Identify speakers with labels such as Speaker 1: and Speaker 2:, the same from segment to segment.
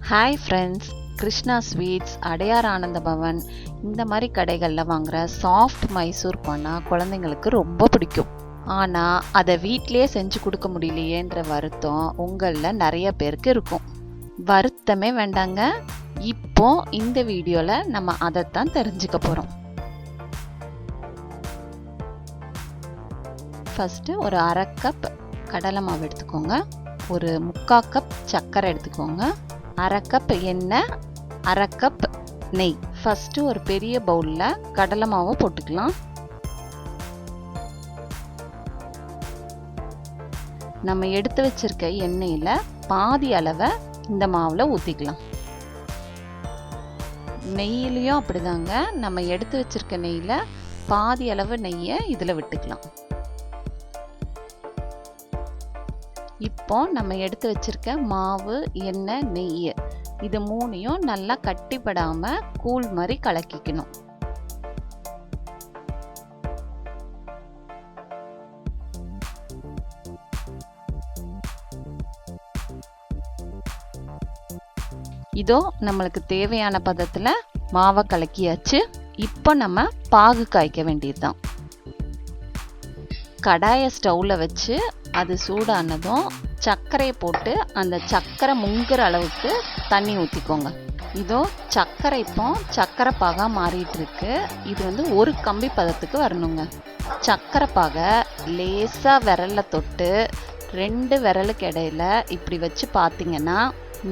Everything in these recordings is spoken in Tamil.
Speaker 1: Hi friends, Krishna sweets, Adyar Ananda Pawan இந்த மாதிரி கடைகளில் வாங்குகிற சாஃப்ட் மைசூர் பானா குழந்தைங்களுக்கு ரொம்ப பிடிக்கும். ஆனால் அதை வீட்டிலேயே செஞ்சு கொடுக்க முடியலையேன்ற வருத்தம் உங்களில் நிறைய பேருக்கு இருக்கும். வருத்தமே வேண்டாங்க, இப்போ இந்த வீடியோவில் நம்ம அதைத்தான் தெரிஞ்சுக்க போகிறோம். ஃபஸ்ட்டு ஒரு 1/2 கப் கடலை மாவு எடுத்துக்கோங்க. ஒரு 3/4 கப் சர்க்கரை எடுத்துக்கோங்க. 1/2 கப் எண்ணெய், 1/2 கப் நெய். ஃபஸ்ட்டு ஒரு பெரிய பவுலில் கடலை மாவை போட்டுக்கலாம். நம்ம எடுத்து வச்சிருக்க எண்ணெயில் பாதி அளவை இந்த மாவில் ஊற்றிக்கலாம். நெய்யிலையும் அப்படிதாங்க, நம்ம எடுத்து வச்சிருக்க நெய்யில் பாதி அளவு நெய்யை இதில் விட்டுக்கலாம். இப்போ நம்ம எடுத்து வச்சிருக்க மாவு, எண்ணெய், நெய் இது மூணையும் நல்லா கட்டிப்படாம கூழ் மாதிரி கலக்கிக்கணும். இதோ நம்மளுக்கு தேவையான பதத்துல மாவை கலக்கியாச்சு. இப்போ நம்ம பாகு காய்க்க வேண்டியதுதான். கடாயை ஸ்டவ்வில் வச்சு அது சூடானதும் சர்க்கரையை போட்டு அந்த சர்க்கரை முங்குற அளவுக்கு தண்ணி ஊற்றிக்கோங்க. இதோ சர்க்கரை இப்போ சர்க்கரை பாகா மாறிட்டு இருக்கு. இது ஒரு கம்பி பதத்துக்கு வரணுங்க. சர்க்கரை பாகை லேசாக விரலில் தொட்டு 2 விரலுக்கு இடையில இப்படி வச்சு பார்த்தீங்கன்னா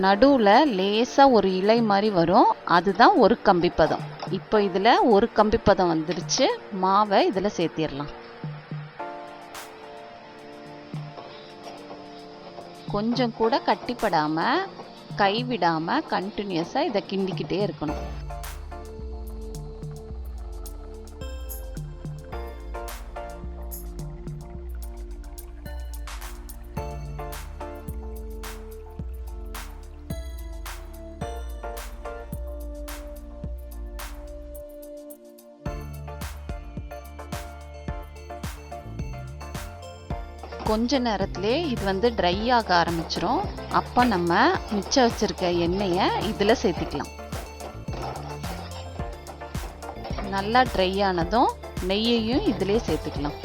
Speaker 1: நடுவில் லேசாக ஒரு இலை மாதிரி வரும். அதுதான் ஒரு கம்பி பதம். இப்போ இதில் ஒரு கம்பி பதம் வந்துருச்சு. மாவை இதில் சேர்த்திடலாம். கொஞ்சம் கூட கட்டிப்படாம கைவிடாம கண்டினியூஸா இதை கிண்டிக்கிட்டே இருக்கணும். கொஞ்ச நேரத்திலே இது ட்ரை ஆக ஆரம்பிச்சிரும். அப்போ நம்ம மிச்சம் வச்சிருக்க எண்ணெயை இதில் சேர்த்திக்கலாம். நல்லா ட்ரை ஆனதும் நெய்யையும் இதிலே சேர்த்துக்கலாம்.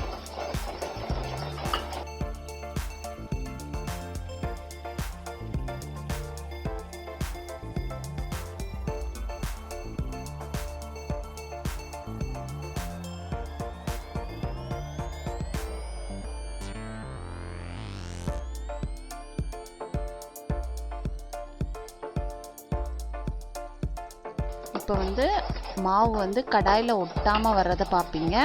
Speaker 1: இப்போ மாவு கடாயில் ஒட்டாமல் வர்றதை பார்ப்பீங்க.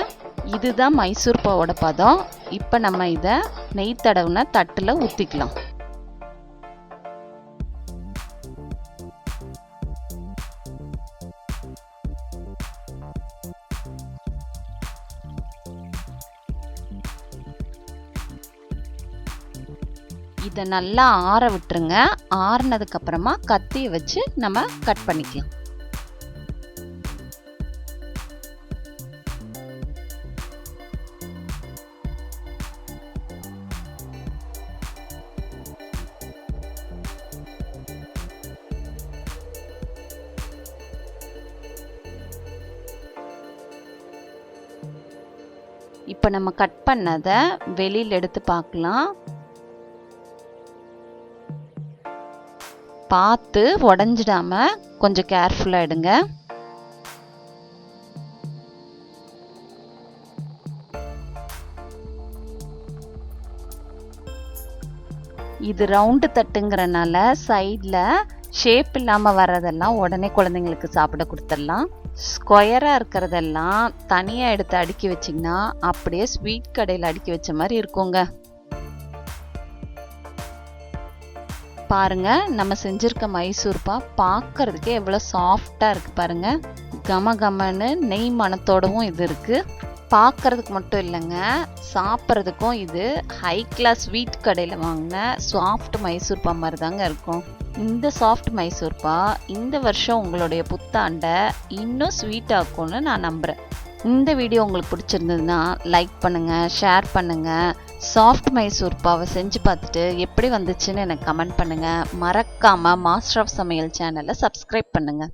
Speaker 1: இதுதான் மைசூர் பாவோட பதம். இப்போ நம்ம இதை நெய் தடவுன தட்டில் ஊற்றிக்கலாம். இதை நல்லா ஆற விட்டுருங்க. ஆறுனதுக்கு அப்புறமா கத்தியை வச்சு நம்ம கட் பண்ணிக்கலாம். இப்போ நம்ம கட் பண்ணதை வெளியில் எடுத்து பார்க்கலாம். பார்த்து உடஞ்சிடாம கொஞ்சம் கேர்ஃபுல்லாக எடுங்க. இது ரவுண்டு தட்டுங்கிறனால சைடில் ஷேப் இல்லாமல் வர்றதெல்லாம் உடனே குழந்தைங்களுக்கு சாப்பிட கொடுத்துடலாம். ஸ்கொயராக இருக்கிறதெல்லாம் தனியாக எடுத்து அடுக்கி வச்சிங்கன்னா அப்படியே ஸ்வீட் கடையில் அடுக்கி வச்ச மாதிரி இருக்குங்க. பாருங்க, நம்ம செஞ்சிருக்க மைசூர் பாக் பார்க்கறதுக்கே எவ்வளோ சாஃப்டாக இருக்குது பாருங்க. கம கமன்னு நெய் மணத்தோடவும் இது இருக்குது. பார்க்கறதுக்கு மட்டும் இல்லைங்க, சாப்பிட்றதுக்கும் இது ஹை கிளாஸ் ஸ்வீட் கடையில் வாங்கின சாஃப்ட் மைசூர் பா மாதிரி தாங்க இருக்கும். இந்த சாஃப்ட் மைசூர் பா இந்த வருஷம் உங்களுடைய புத்தாண்டை இன்னும் ஸ்வீட் ஆக்கும்னு நான் நம்புகிறேன். இந்த வீடியோ உங்களுக்கு பிடிச்சிருந்ததுன்னா லைக் பண்ணுங்கள், ஷேர் பண்ணுங்கள், சாஃப்ட் மைசூர் பாவை செஞ்சு பார்த்துட்டு எப்படி வந்துச்சுன்னு எனக்கு கமெண்ட் பண்ணுங்கள். மறக்காமல் மாஸ்டர் ஆஃப் சமையல் சேனலை சப்ஸ்கிரைப் பண்ணுங்கள்.